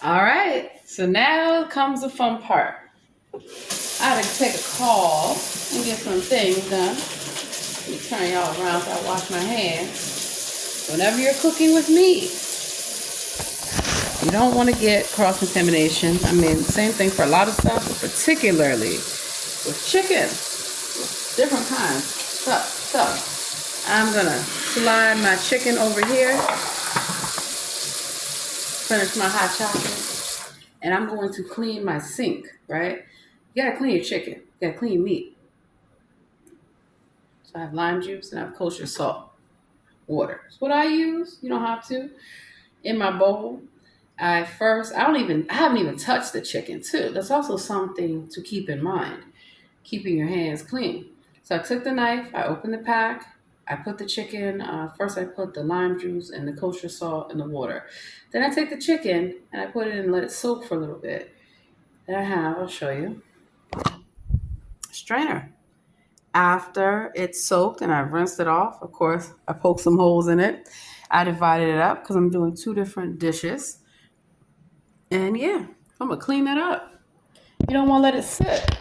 All right, so now comes the fun part. I had to take a call and get some things done. Let me turn y'all around so I wash my hands. Whenever you're cooking with meat, you don't want to get cross-contamination. I mean, same thing for a lot of stuff, but particularly with chicken, different kinds. So I'm gonna slide my chicken over here, finish my hot chocolate, and I'm going to clean my sink, right? You gotta clean your chicken, you gotta clean your meat. So I have lime juice and I have kosher salt water. That's what I use. You don't have to. In my bowl, I haven't even touched the chicken too. That's also something to keep in mind, keeping your hands clean. So I took the knife, I opened the pack, I put the chicken, first I put the lime juice and the kosher salt in the water. Then I take the chicken and I put it in and let it soak for a little bit. Then I'll show you, strainer. After it's soaked and I've rinsed it off, of course, I poked some holes in it. I divided it up because I'm doing 2 different dishes. And yeah, I'm going to clean that up. You don't want to let it sit.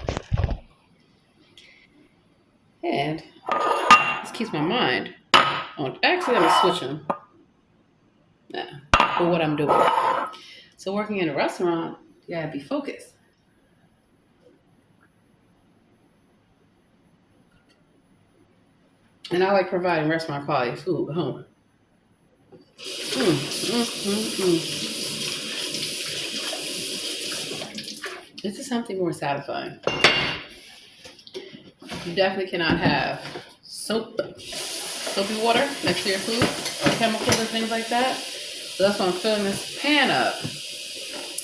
And this keeps my mind on. Actually, I'm switching for what I'm doing. So working in a restaurant, you got to be focused. And I like providing restaurant quality food at home. This is something more satisfying. You definitely cannot have soapy water next to your food or chemicals or things like that. So that's why I'm filling this pan up.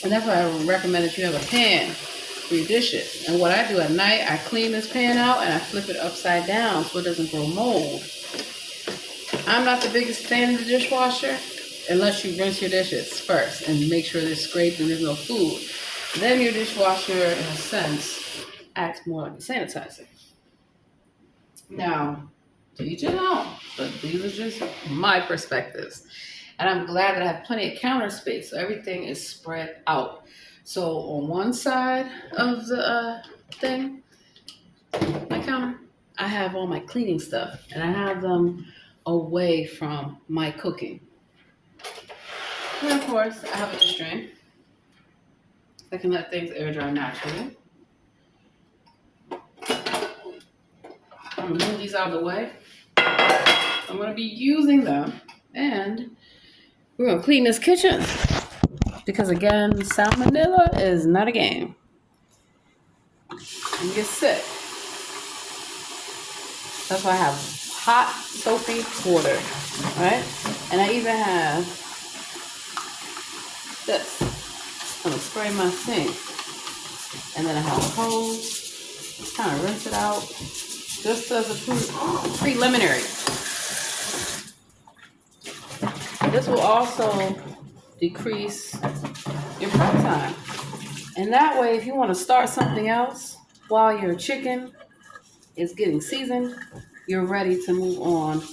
And that's why I would recommend that you have a pan for your dishes. And what I do at night, I clean this pan out and I flip it upside down so it doesn't grow mold. I'm not the biggest fan of the dishwasher unless you rinse your dishes first and make sure they're scraped and there's no food. Then your dishwasher, in a sense, acts more like a sanitizer. Now, to each his own, but these are just my perspectives. And I'm glad that I have plenty of counter space, so everything is spread out. So on one side of the my counter, I have all my cleaning stuff, and I have them away from my cooking. And of course, I have a dish drain. I can let things air dry naturally. I'm gonna move these out of the way. I'm gonna be using them, and we're gonna clean this kitchen because again, salmonella is not a game. You get sick. That's why I have hot, soapy water, right? And I even have this. I'm gonna spray my sink, and then I have a hose. Just kind of rinse it out, just as a preliminary. This will also decrease your prep time. And that way, if you want to start something else while your chicken is getting seasoned, you're ready to move on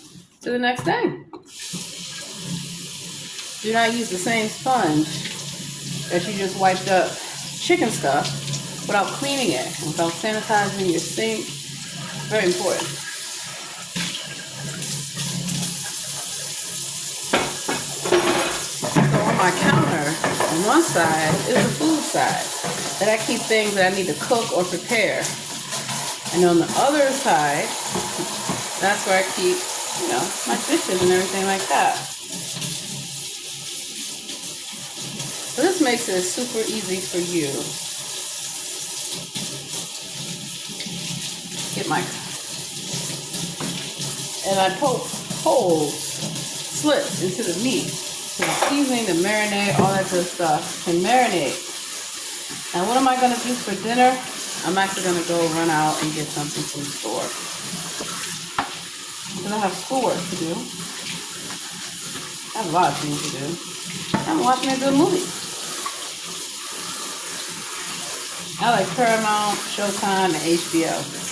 to the next thing. Do not use the same sponge that you just wiped up chicken stuff without cleaning it, without sanitizing your sink. Very important. So on my counter, on one side is the food side that I keep things that I need to cook or prepare. And on the other side, that's where I keep, my dishes and everything like that. So this makes it super easy for you. And I poke holes, slits into the meat. So the seasoning, the marinade, all that good stuff can marinate. Now what am I going to do for dinner? I'm actually going to go run out and get something from the store. Because I have schoolwork to do. I have a lot of things to do. I'm watching a good movie. I like Paramount, Showtime, and HBO.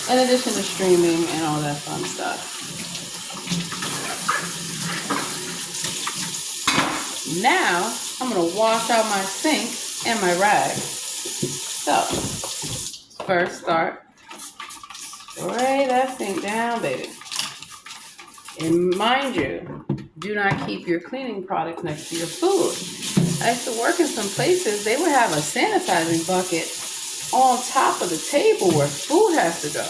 In addition to streaming and all that fun stuff. Now, I'm gonna wash out my sink and my rag. So, first start, spray that sink down, baby. And mind you, do not keep your cleaning products next to your food. I used to work in some places, they would have a sanitizing bucket on top of the table where food has to go.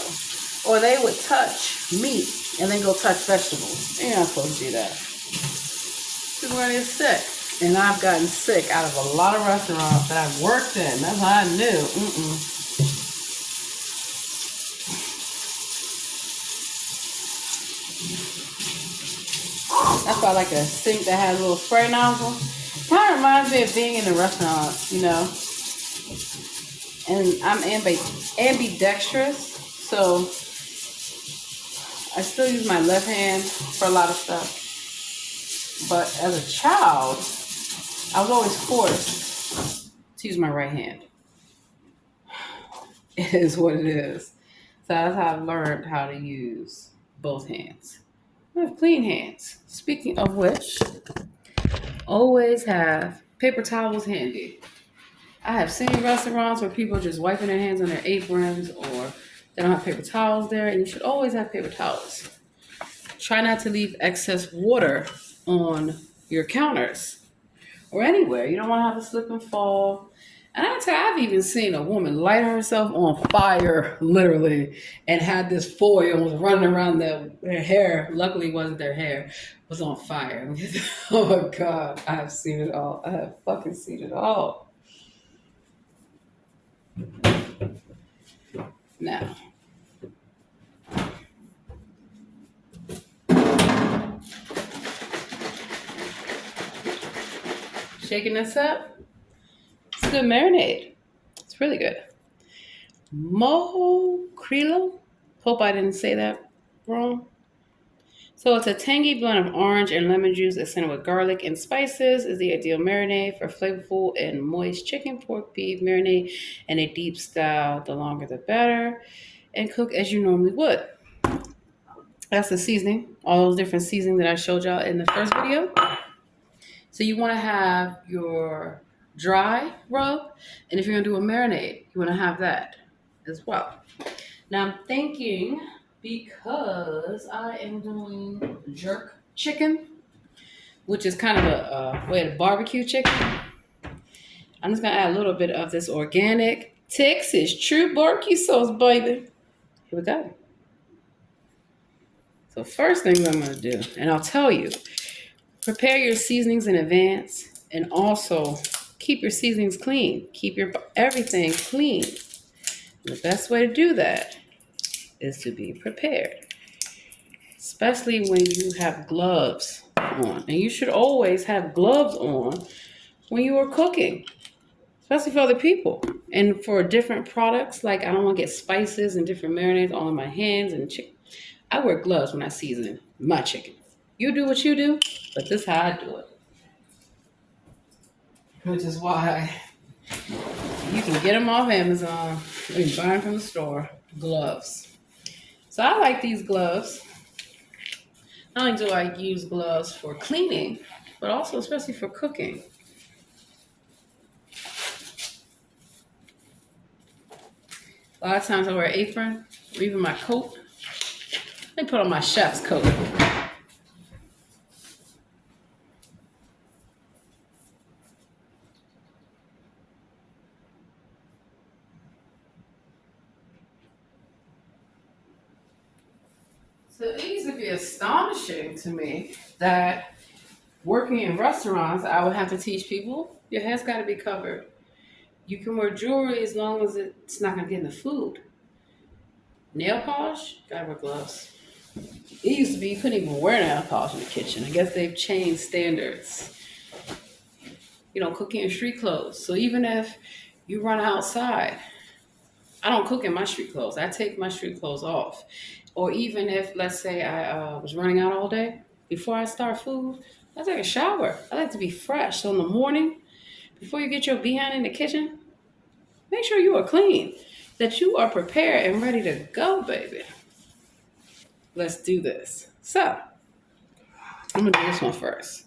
Or they would touch meat and then go touch vegetables. You're not supposed to do that. Everyone is sick. And I've gotten sick out of a lot of restaurants that I've worked in. That's how I knew. That's why I like a sink that has a little spray nozzle. Kind of reminds me of being in a restaurant, you know. And I'm ambidextrous, so I still use my left hand for a lot of stuff. But as a child, I was always forced to use my right hand. It is what it is. So that's how I've learned how to use both hands. I have clean hands. Speaking of which, always have paper towels handy. I have seen restaurants where people are just wiping their hands on their aprons or they don't have paper towels there, and you should always have paper towels. Try not to leave excess water on your counters or anywhere. You don't want to have a slip and fall. And I've even seen a woman light herself on fire, literally, and had this foil and was running around their hair. Luckily, it wasn't their hair. Was on fire. Oh my God, I have seen it all. I have fucking seen it all. Now, shaking this up. It's a good marinade. It's really good. Mojo Krilo. Hope I didn't say that wrong. So it's a tangy blend of orange and lemon juice accented with garlic and spices. Is the ideal marinade for flavorful and moist chicken, pork, beef marinade in a deep style. The longer the better. And cook as you normally would. That's the seasoning. All those different seasoning that I showed y'all in the first video. So you want to have your dry rub. And if you're going to do a marinade, you want to have that as well. Now I'm thinking, because I am doing jerk chicken, which is kind of a way to barbecue chicken, I'm just going to add a little bit of this organic Texas True barbecue sauce, baby. Here we go. So first thing I'm going to do, and I'll tell you, prepare your seasonings in advance and also keep your seasonings clean. Keep your everything clean. And the best way to do that is to be prepared, especially when you have gloves on. And you should always have gloves on when you are cooking, especially for other people. And for different products, like I don't want to get spices and different marinades all in my hands and chicken. I wear gloves when I season my chicken. You do what you do, but this is how I do it. Which is why you can get them off Amazon or you buy them from the store, gloves. So I like these gloves. Not only do I use gloves for cleaning, but also especially for cooking. A lot of times I wear an apron or even my coat. Let me put on my chef's coat. So it used to be astonishing to me that working in restaurants, I would have to teach people, your hair's got to be covered. You can wear jewelry as long as it's not going to get in the food. Nail polish, got to wear gloves. It used to be you couldn't even wear nail polish in the kitchen. I guess they've changed standards. You know, cooking in street clothes. So even if you run outside, I don't cook in my street clothes. I take my street clothes off. Or even if, let's say, I was running out all day, before I start food, I take a shower. I like to be fresh. So in the morning, before you get your behind in the kitchen, make sure you are clean, that you are prepared and ready to go, baby. Let's do this. So, I'm going to do this one first.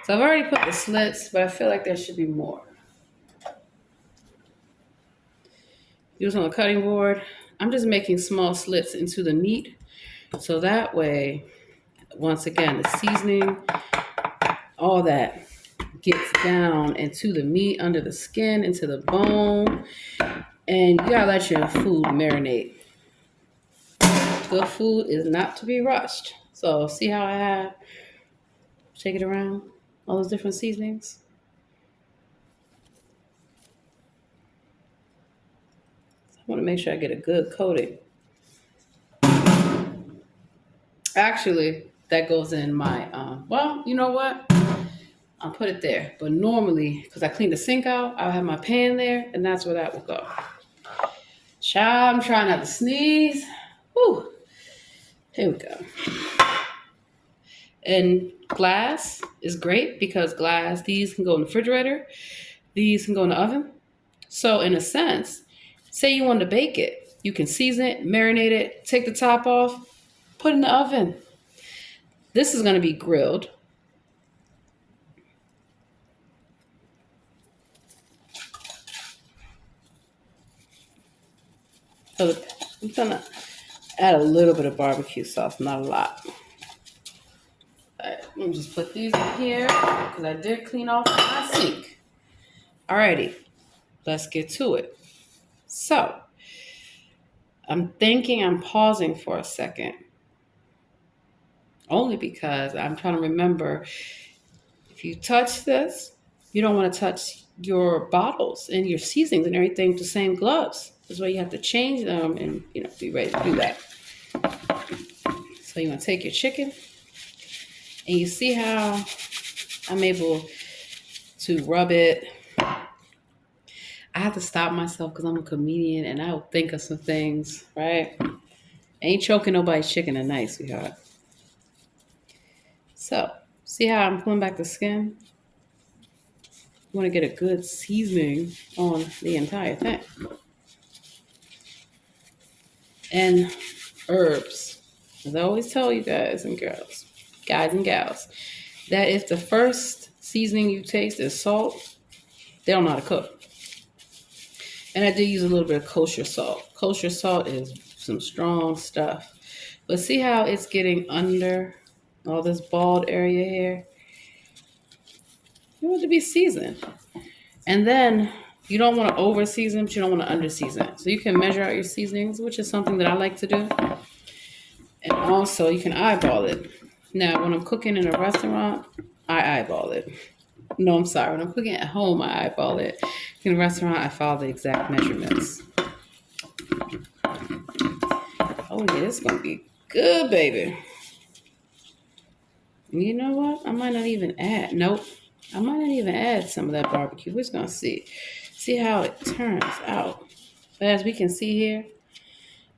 So I've already put the slits, but I feel like there should be more. Using a cutting board, I'm just making small slits into the meat. So that way, once again, the seasoning, all that gets down into the meat, under the skin, into the bone. And you gotta let your food marinate. Good food is not to be rushed. So see how I have, shake it around, all those different seasonings. I want to make sure I get a good coating. Actually, that goes in my, well, you know what? I'll put it there. But normally, because I clean the sink out, I'll have my pan there, and that's where that will go. Child, I'm trying not to sneeze. Whew. Here we go. And glass is great because glass, these can go in the refrigerator, these can go in the oven. So in a sense, say you want to bake it, you can season it, marinate it, take the top off, put it in the oven. This is going to be grilled. So I'm going to add a little bit of barbecue sauce, not a lot. All right, let me just put these in here because I did clean off my sink. Alrighty, let's get to it. So I'm thinking I'm pausing for a second. Only because I'm trying to remember, if you touch this, you don't want to touch your bottles and your seasonings and everything with the same gloves. That's why you have to change them and be ready to do that. So you want to take your chicken, and you see how I'm able to rub it. I have to stop myself because I'm a comedian and I'll think of some things, right? Ain't choking nobody's chicken tonight, sweetheart. So, see how I'm pulling back the skin? You want to get a good seasoning on the entire thing. And herbs. As I always tell you guys and gals, that if the first seasoning you taste is salt, they don't know how to cook. And I do use a little bit of kosher salt. Kosher salt is some strong stuff. But see how it's getting under all this bald area here? You want it to be seasoned. And then you don't want to over season, but you don't want to under season. So you can measure out your seasonings, which is something that I like to do. And also you can eyeball it. Now, when I'm cooking in a restaurant, I eyeball it. No, I'm sorry. When I'm cooking at home, I eyeball it. In a restaurant, I follow the exact measurements. Oh, yeah, it's going to be good, baby. You know what? I might not even add. Nope. I might not even add some of that barbecue. We're just going to see. See how it turns out. But as we can see here,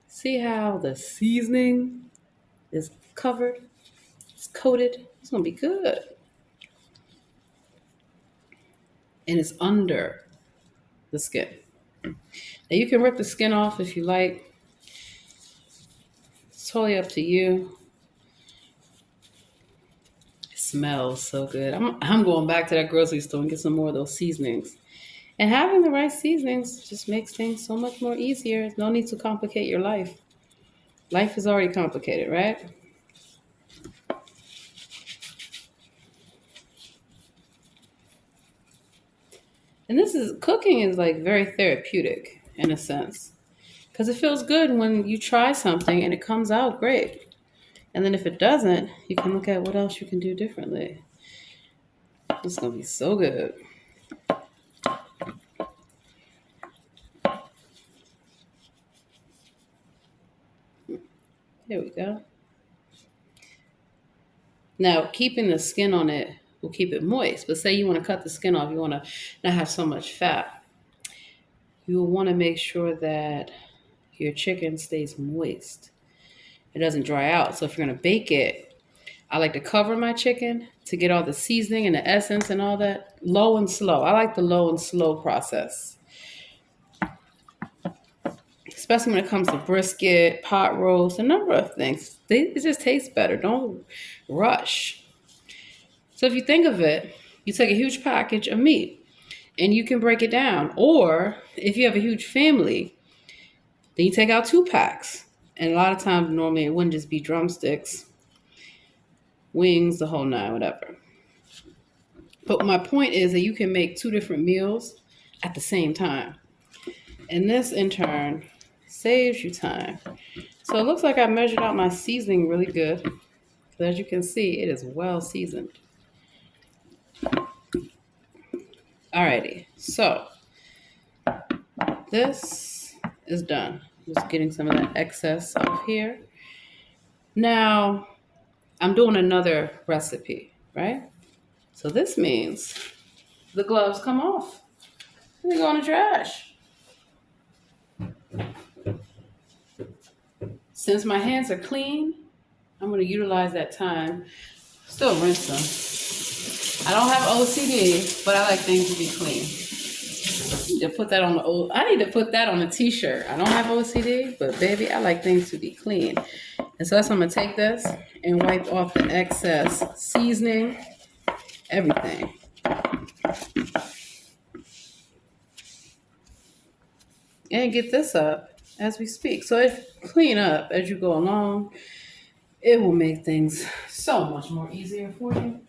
see how the seasoning is covered. It's coated. It's going to be good. And it's under the skin. Now you can rip the skin off if you like. It's totally up to you. It smells so good. I'm going back to that grocery store and get some more of those seasonings. And having the right seasonings just makes things so much more easier. No need to complicate your life. Life is already complicated, right? And cooking is like very therapeutic in a sense. Because it feels good when you try something and it comes out great. And then if it doesn't, you can look at what else you can do differently. It's going to be so good. There we go. Now, keeping the skin on it will keep it moist. But say you want to cut the skin off, you want to not have so much fat. You will want to make sure that your chicken stays moist. It doesn't dry out. So if you're going to bake it, I like to cover my chicken to get all the seasoning and the essence and all that low and slow. I like the low and slow process. Especially when it comes to brisket, pot roast, a number of things. It just tastes better. Don't rush. So if you think of it, you take a huge package of meat and you can break it down. Or if you have a huge family, then you take out 2 packs. And a lot of times, normally, it wouldn't just be drumsticks, wings, the whole nine, whatever. But my point is that you can make 2 different meals at the same time. And this, in turn, saves you time. So it looks like I measured out my seasoning really good. But as you can see, it is well seasoned. Alrighty, so this is done. Just getting some of that excess off here. Now, I'm doing another recipe, right? So this means the gloves come off. They go in the trash. Since my hands are clean, I'm going to utilize that time. Still rinse them. I don't have OCD, but I like things to be clean. I need to put that on a t-shirt. I don't have OCD, but baby, I like things to be clean. And so that's why I'm going to take this and wipe off the excess seasoning, everything. And get this up as we speak. So if you clean up as you go along, it will make things so much more easier for you.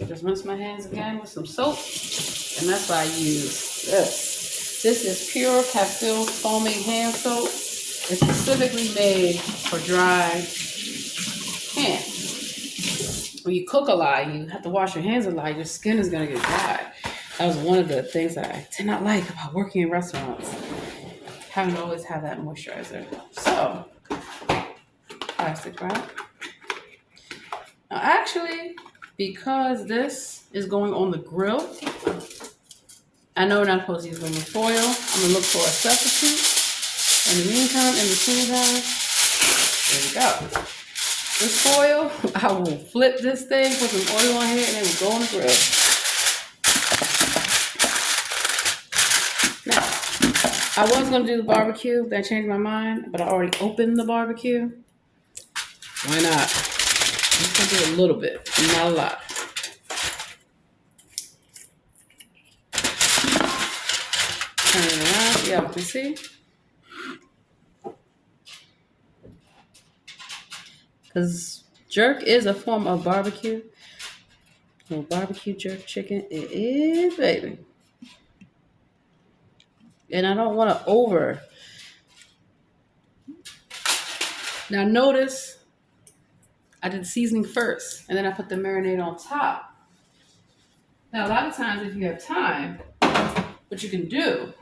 Just rinse my hands again with some soap. And that's why I use this. This is pure Castile foaming hand soap. It's specifically made for dry hands. When you cook a lot, you have to wash your hands a lot. Your skin is going to get dry. That was one of the things that I did not like about working in restaurants. Having to always have that moisturizer. So, plastic wrap. Now actually, because this is going on the grill, I know we're not supposed to use aluminum foil. I'm going to look for a substitute. In the meantime, in between time, there we go. This foil, I will flip this thing, put some oil on here, and it will go on the grill. Now, I was going to do the barbecue, then I changed my mind, but I already opened the barbecue. Why not? I'm just going to do a little bit, not a lot. Turn it around so y'all can see. Because jerk is a form of barbecue. So barbecue jerk chicken, it is, baby. And I don't want to over. Now notice, I did seasoning first, and then I put the marinade on top. Now a lot of times if you have time, what you can do,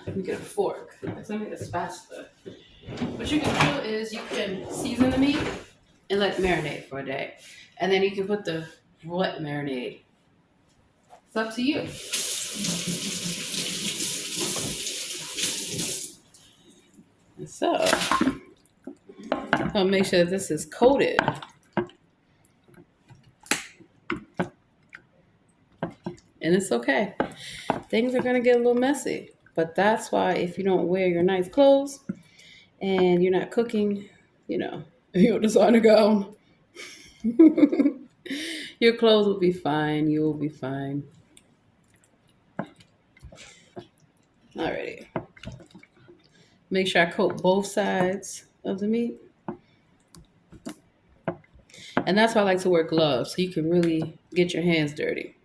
let me get a fork. Let me get a spatula. What you can do is you can season the meat and let it marinate for a day. And then you can put the wet marinade. It's up to you. And so, I'll make sure that this is coated. And it's okay. Things are going to get a little messy. But that's why if you don't wear your nice clothes and you're not cooking, you're just on the go. Your clothes will be fine. You will be fine. Alrighty. Make sure I coat both sides of the meat. And that's why I like to wear gloves, so you can really get your hands dirty,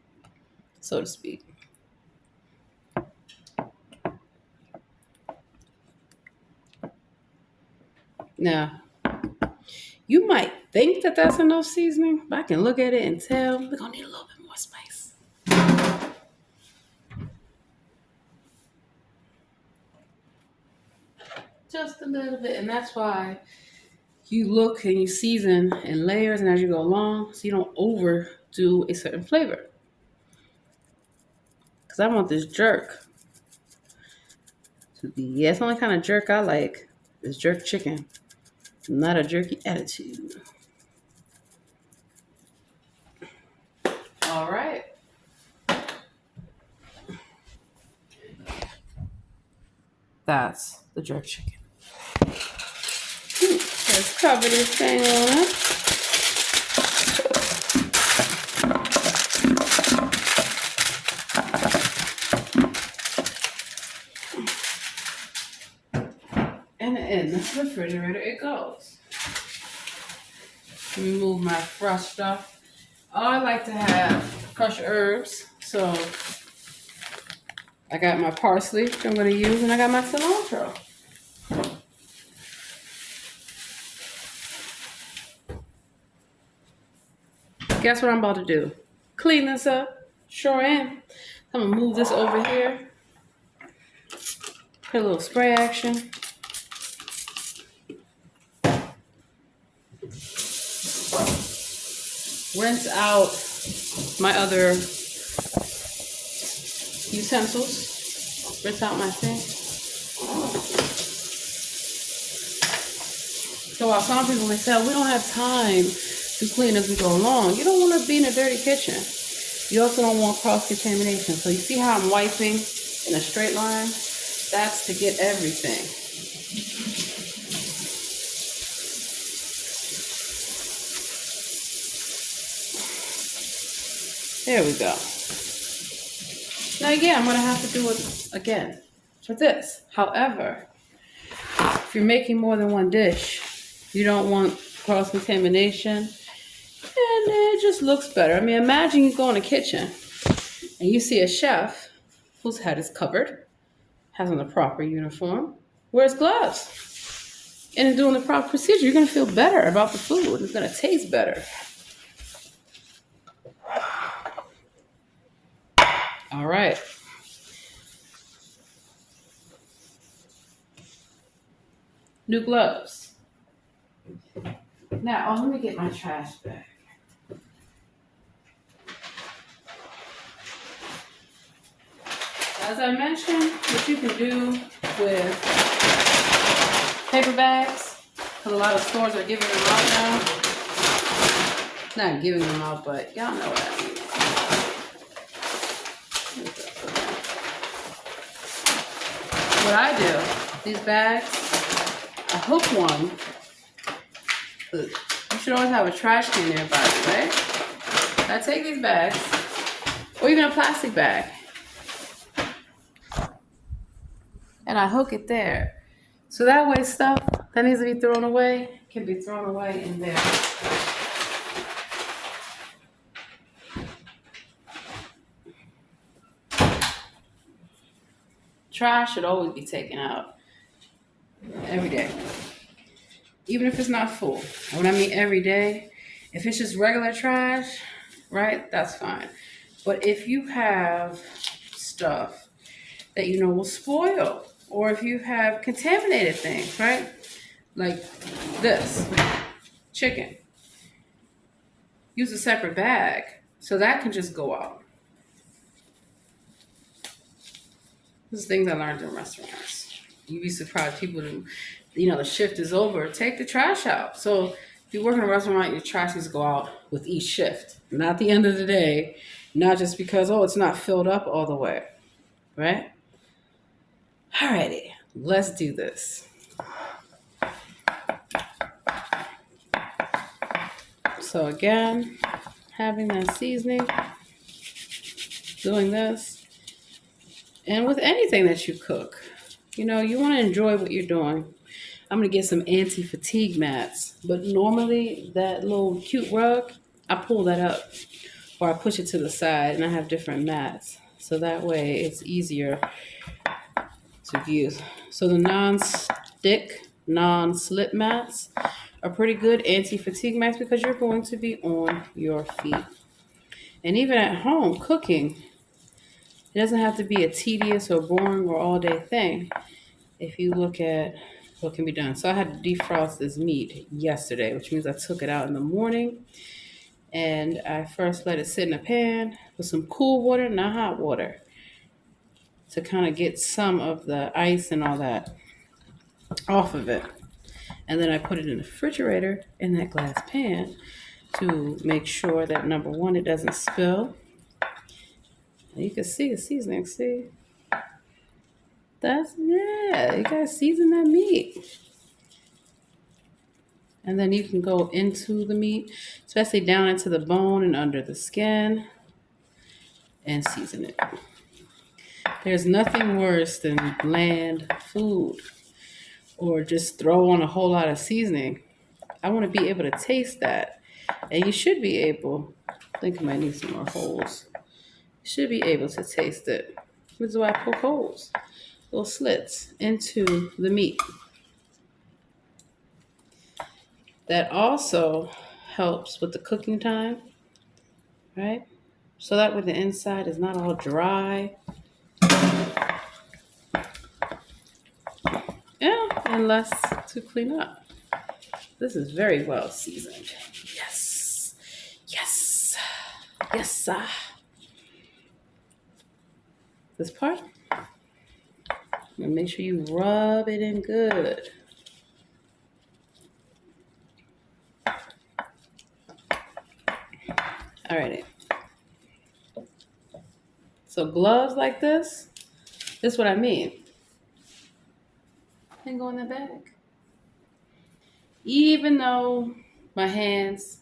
so to speak. Now, you might think that that's enough seasoning, but I can look at it and tell we're going to need a little bit more spice. Just a little bit. And that's why you look and you season in layers and as you go along, so you don't overdo a certain flavor. Because I want this jerk to be, it's the only kind of jerk I like is jerk chicken. Not a jerky attitude. All right. That's the jerk chicken. Let's cover this thing on up. refrigerator it goes. Let me move my fresh stuff. I like to have crushed herbs, so I got my parsley, which I'm going to use, and I got my cilantro. Guess what I'm about to do? Clean this up. Sure am. I'm going to move this over here. Put a little spray action. Rinse out my other utensils. Rinse out my sink. So while some people may say, we don't have time to clean as we go along, you don't want to be in a dirty kitchen. You also don't want cross-contamination. So you see how I'm wiping in a straight line? That's to get everything. There we go. Now again, I'm going to have to do it again for this. However, if you're making more than one dish, you don't want cross-contamination, and it just looks better. I mean, imagine you go in a kitchen and you see a chef whose head is covered, has on the proper uniform, wears gloves, and is doing the proper procedure. You're going to feel better about the food. It's going to taste better. All right. New gloves. Now, let me get my trash bag. As I mentioned, what you can do with paper bags, because a lot of stores are giving them out now. Not giving them out, but y'all know what I mean. What I do, these bags, I hook one. You should always have a trash can nearby, right? I take these bags, or even a plastic bag, and I hook it there. So that way stuff that needs to be thrown away can be thrown away in there. Trash should always be taken out every day, even if it's not full. When I mean every day, if it's just regular trash, right, that's fine. But if you have stuff that you know will spoil, or if you have contaminated things, right, like this chicken, use a separate bag so that can just go out. These things I learned in restaurants. You'd be surprised. People do, the shift is over. Take the trash out. So if you work in a restaurant, your trash needs to go out with each shift, not the end of the day, not just because, it's not filled up all the way, right? Alrighty, let's do this. So again, having that seasoning, doing this. And with anything that you cook, you want to enjoy what you're doing. I'm going to get some anti-fatigue mats. But normally, that little cute rug, I pull that up. Or I push it to the side, and I have different mats. So that way, it's easier to use. So the non-stick, non-slip mats are pretty good anti-fatigue mats because you're going to be on your feet. And even at home, cooking, it doesn't have to be a tedious or boring or all-day thing if you look at what can be done. So I had to defrost this meat yesterday, which means I took it out in the morning, and I first let it sit in a pan with some cool water, not hot water, to kind of get some of the ice and all that off of it. And then I put it in the refrigerator in that glass pan to make sure that, number one, it doesn't spill. You can see the seasoning, see? You gotta season that meat. And then you can go into the meat, especially down into the bone and under the skin, and season it. There's nothing worse than bland food or just throw on a whole lot of seasoning. I want to be able to taste that. And you should be able, I think I might need some more holes. You should be able to taste it. This is why I poke holes, little slits into the meat. That also helps with the cooking time, right? So that way the inside is not all dry. Yeah, and less to clean up. This is very well seasoned. Yes. Yes. Yes, sir. This part, and make sure you rub it in good. All righty. So gloves like this is what I mean. Can go in the bag. Even though my hands,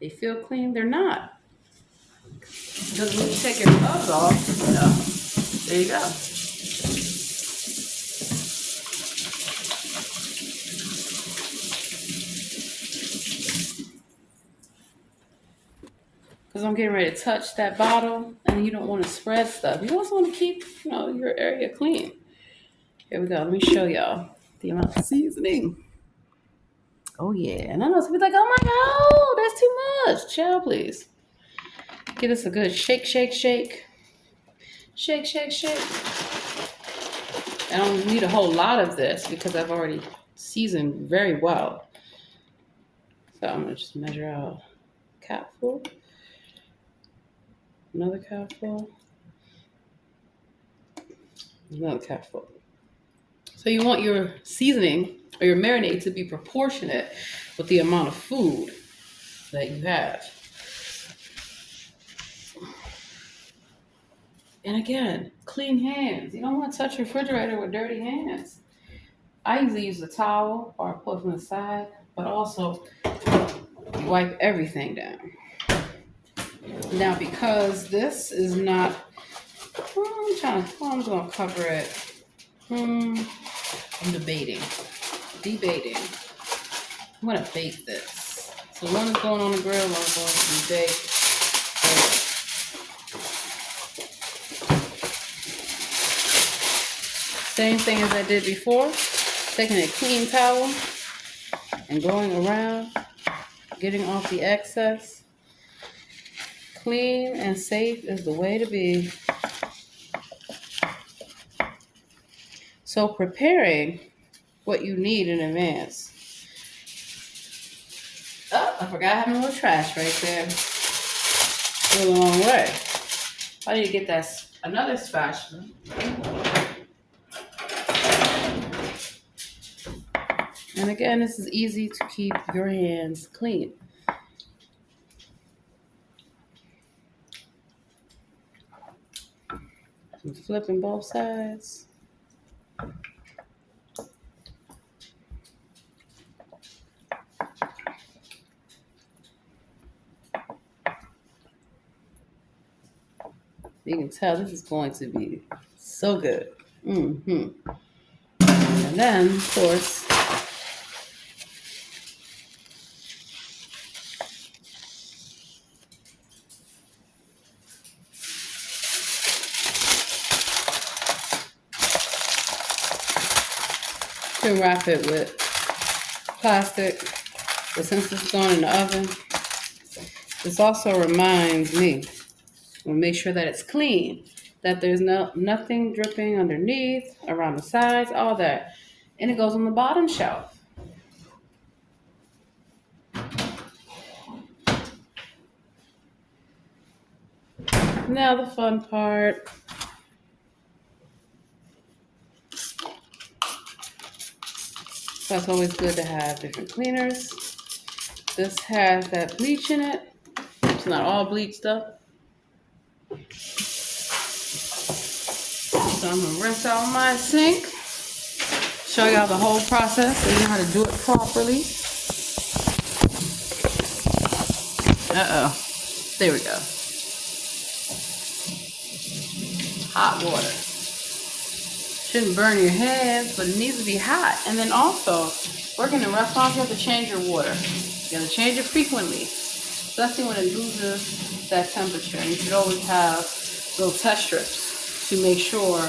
they feel clean, they're not. Because when you take your gloves off, there you go. Because I'm getting ready to touch that bottle, and you don't want to spread stuff. You also want to keep, your area clean. Here we go. Let me show y'all the amount of seasoning. Oh yeah, and I know some people like, oh my God, that's too much. Chill, please. Give us a good shake, shake, shake. Shake, shake, shake. I don't need a whole lot of this because I've already seasoned very well. So I'm gonna just measure out a cupful. Another cupful. Another cupful. So you want your seasoning or your marinade to be proportionate with the amount of food that you have. And again, clean hands. You don't want to touch your refrigerator with dirty hands. I usually use a towel or I pull it from the side, but also wipe everything down. Now, because this is not, I'm going to cover it. I'm debating. I'm going to bake this. So one is going on the grill, one is going to be baked. Same thing as I did before. Taking a clean towel and going around, getting off the excess. Clean and safe is the way to be. So preparing what you need in advance. Oh, I forgot I have a little trash right there. Go a long way. I need to get that another spatula. And again, this is easy to keep your hands clean. I'm flipping both sides. You can tell this is going to be so good. And then, of course, you can wrap it with plastic, but since it's going in the oven, this also reminds me to make sure that it's clean, that there's nothing dripping underneath, around the sides, all that. And it goes on the bottom shelf. Now the fun part. So it's always good to have different cleaners. This has that bleach in it. It's not all bleached up. So I'm gonna rinse out my sink. Show y'all the whole process so you know how to do it properly. There we go. Hot water. Shouldn't burn your hands, but it needs to be hot. And then also, working in restaurants, you have to change your water. You have to change it frequently, especially when it loses that temperature. And you should always have little test strips to make sure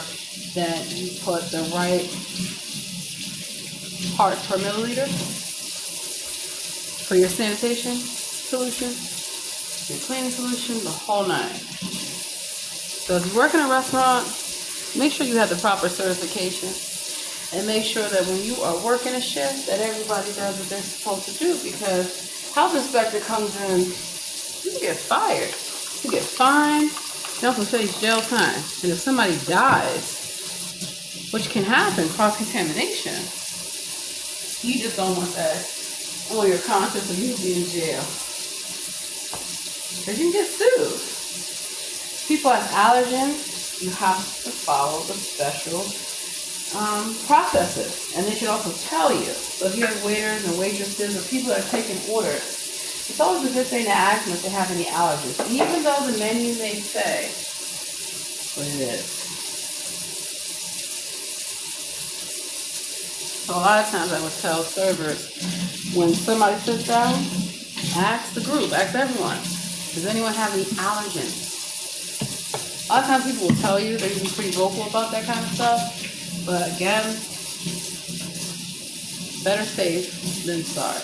that you put the right parts per milliliter for your sanitation solution, your cleaning solution, the whole nine. So if you work in a restaurant, make sure you have the proper certification and make sure that when you are working a shift that everybody does what they're supposed to do, because health inspector comes in, you get fired, you get fined, you also face jail time. And if somebody dies, which can happen, cross-contamination, you just don't want that on your conscience of you being in jail. Because you can get sued. People have allergens, you have to follow the special processes. And they should also tell you. So if you have waiters and waitresses or people that are taking orders, it's always a good thing to ask them if they have any allergies, even though the menu may say what it is. So a lot of times I would tell servers, when somebody sits down, ask the group, ask everyone, does anyone have any allergens? A lot of times people will tell you, they're usually pretty vocal about that kind of stuff, but again, better safe than sorry.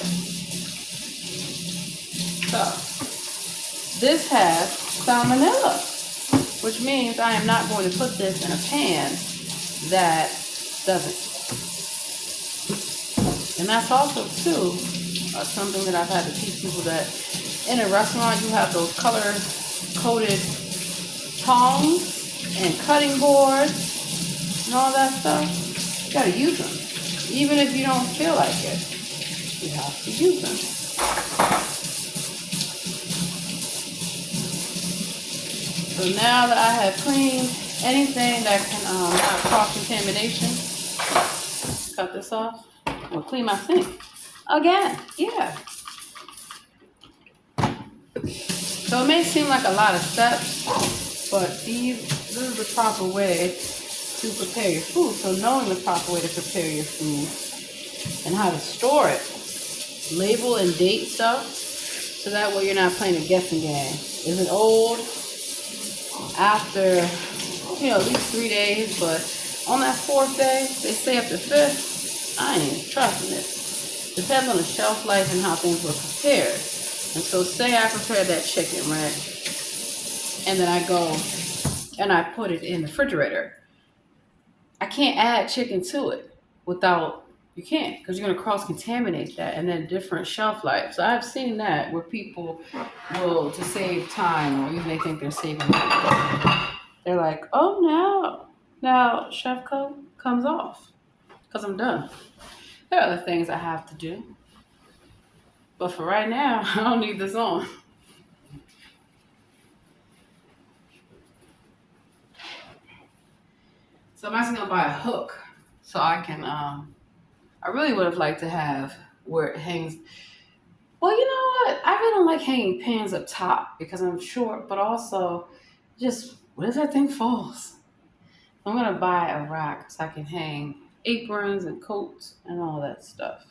So, this has salmonella, which means I am not going to put this in a pan that doesn't. And that's also, too, something that I've had to teach people, that in a restaurant you have those color-coded tongs and cutting boards and all that stuff. You gotta use them. Even if you don't feel like it, you have to use them. So now that I have cleaned anything that can have cross-contamination, cut this off. I'm gonna clean my sink again. Yeah. So it may seem like a lot of steps, but this is the proper way to prepare your food. So knowing the proper way to prepare your food and how to store it, label and date stuff, so that way you're not playing a guessing game. Is it old? After, at least 3 days, but on that 4th day, they say up to 5th, I ain't trusting this. Depends on the shelf life and how things were prepared. And so say I prepared that chicken, right? And then I go and I put it in the refrigerator. I can't add chicken to it you can't, because you're going to cross-contaminate that, and then different shelf life. So I've seen that where people will, to save time, or even they think they're saving money, they're like, oh no, now chef coat comes off because I'm done. There are other things I have to do, but for right now, I don't need this on. So I'm actually going to buy a hook so I can, I really would have liked to have where it hangs. Well, you know what? I really don't like hanging pans up top because I'm short, but also just, what if that thing falls? I'm going to buy a rack so I can hang aprons and coats and all that stuff.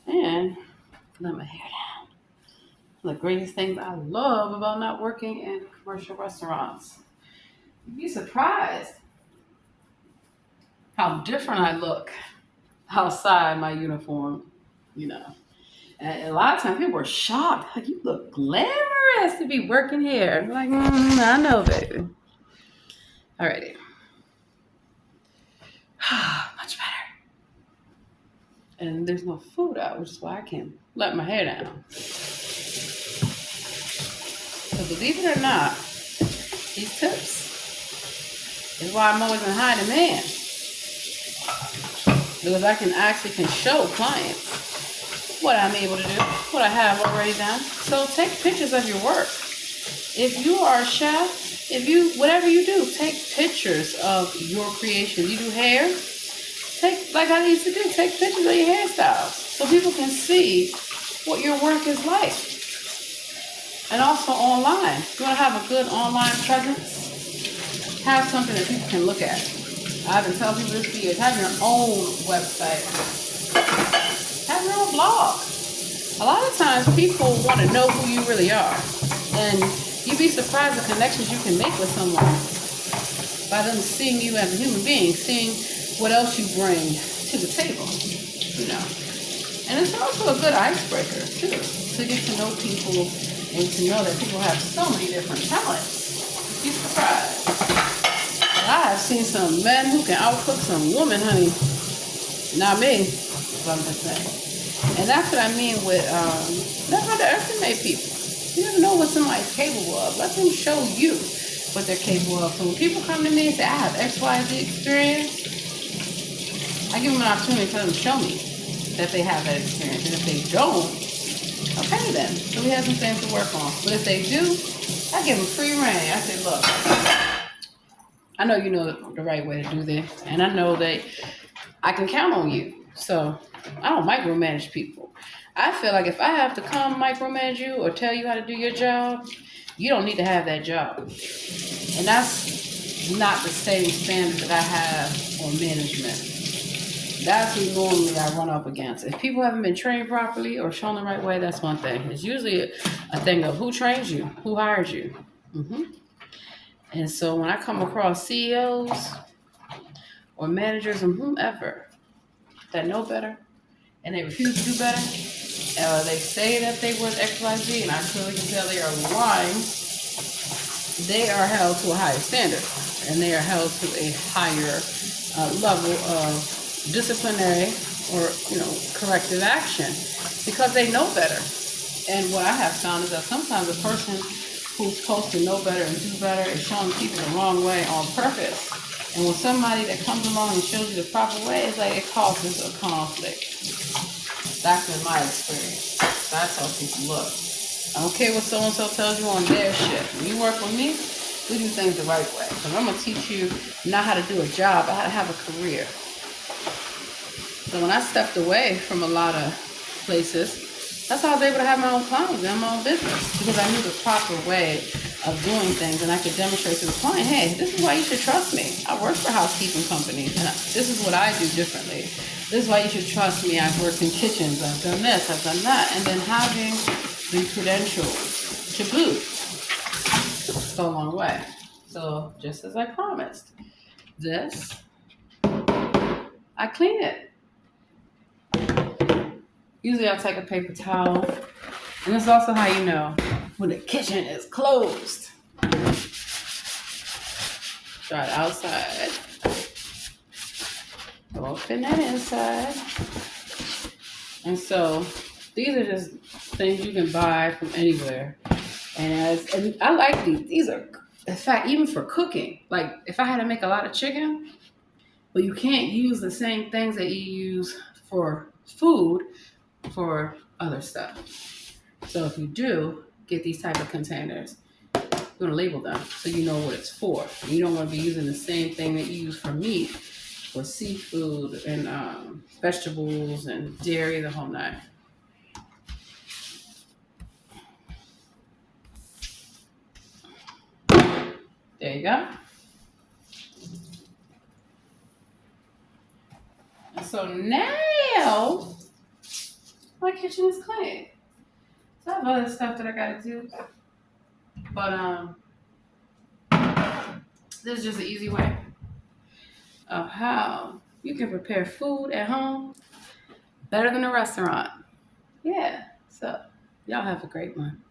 And let my hair down. One of the greatest things I love about not working in commercial restaurants. You'd be surprised how different I look outside my uniform, And a lot of times people are shocked. Like, you look glamorous to be working here. I'm like, I know, baby. Alrighty. Much better. And there's no food out, which is why I can't let my hair down. So believe it or not, these tips is why I'm always in high demand. Because I can show clients what I'm able to do, what I have already done. So take pictures of your work. If you are a chef, whatever you do, take pictures of your creation. You do hair, like I used to do, take pictures of your hairstyles so people can see what your work is like. And also online. You want to have a good online presence? Have something that people can look at. I've been telling people this for years. Have your own website. Have your own blog. A lot of times people want to know who you really are. And you'd be surprised the connections you can make with someone by them seeing you as a human being, seeing what else you bring to the table, you know. And it's also a good icebreaker, too, to get to know people and to know that people have so many different talents. You'd be surprised. I have seen some men who can outcook some women, honey. Not me, but I'm just saying. And that's what I mean with not underestimate people. You never know what somebody's capable of. Let them show you what they're capable of. So when people come to me and say, I have X, Y, Z experience, I give them an opportunity for them to show me that they have that experience. And if they don't, I'll pay them. So we have some things to work on. But if they do, I give them free reign. I say, look, I know you know the right way to do this. And I know that I can count on you. So I don't micromanage people. I feel like if I have to come micromanage you or tell you how to do your job, you don't need to have that job. And that's not the same standard that I have on management. That's what normally I run up against. If people haven't been trained properly or shown the right way, that's one thing. It's usually a thing of who trains you, who hired you. And so when I come across CEOs or managers and whomever that know better and they refuse to do better, they say that they were XYZ, and I clearly can tell they are lying, they are held to a higher standard, and they are held to a higher level of disciplinary or, corrective action because they know better. And what I have found is that sometimes a person who's supposed to know better and do better is showing people the wrong way on purpose. And when somebody that comes along and shows you the proper way, it's like it causes a conflict. That's been my experience. That's how people look. I don't care what so-and-so tells you on their shit. When you work with me, we do things the right way. Because I'm going to teach you not how to do a job, but how to have a career. So when I stepped away from a lot of places, that's how I was able to have my own clients and my own business. Because I knew the proper way of doing things, and I could demonstrate to the client, hey, this is why you should trust me. I work for housekeeping companies, and this is what I do differently. This is why you should trust me. I've worked in kitchens, I've done this, I've done that. And then having the credentials to boot go a long way. So just as I promised, this, I clean it. Usually I'll take a paper towel. And this is also how you know when the kitchen is closed. Try it outside. Open that inside. And so these are just things you can buy from anywhere. And I like these. These are, in fact, even for cooking. Like if I had to make a lot of chicken, but you can't use the same things that you use for food for other stuff. So if you do get these type of containers, you're going to label them so you know what it's for. You don't want to be using the same thing that you use for meat, for seafood and vegetables and dairy, the whole nine. There you go. And so now my kitchen is clean. So I have other stuff that I gotta do. But this is just an easy way of how you can prepare food at home better than a restaurant. Yeah. So y'all have a great one.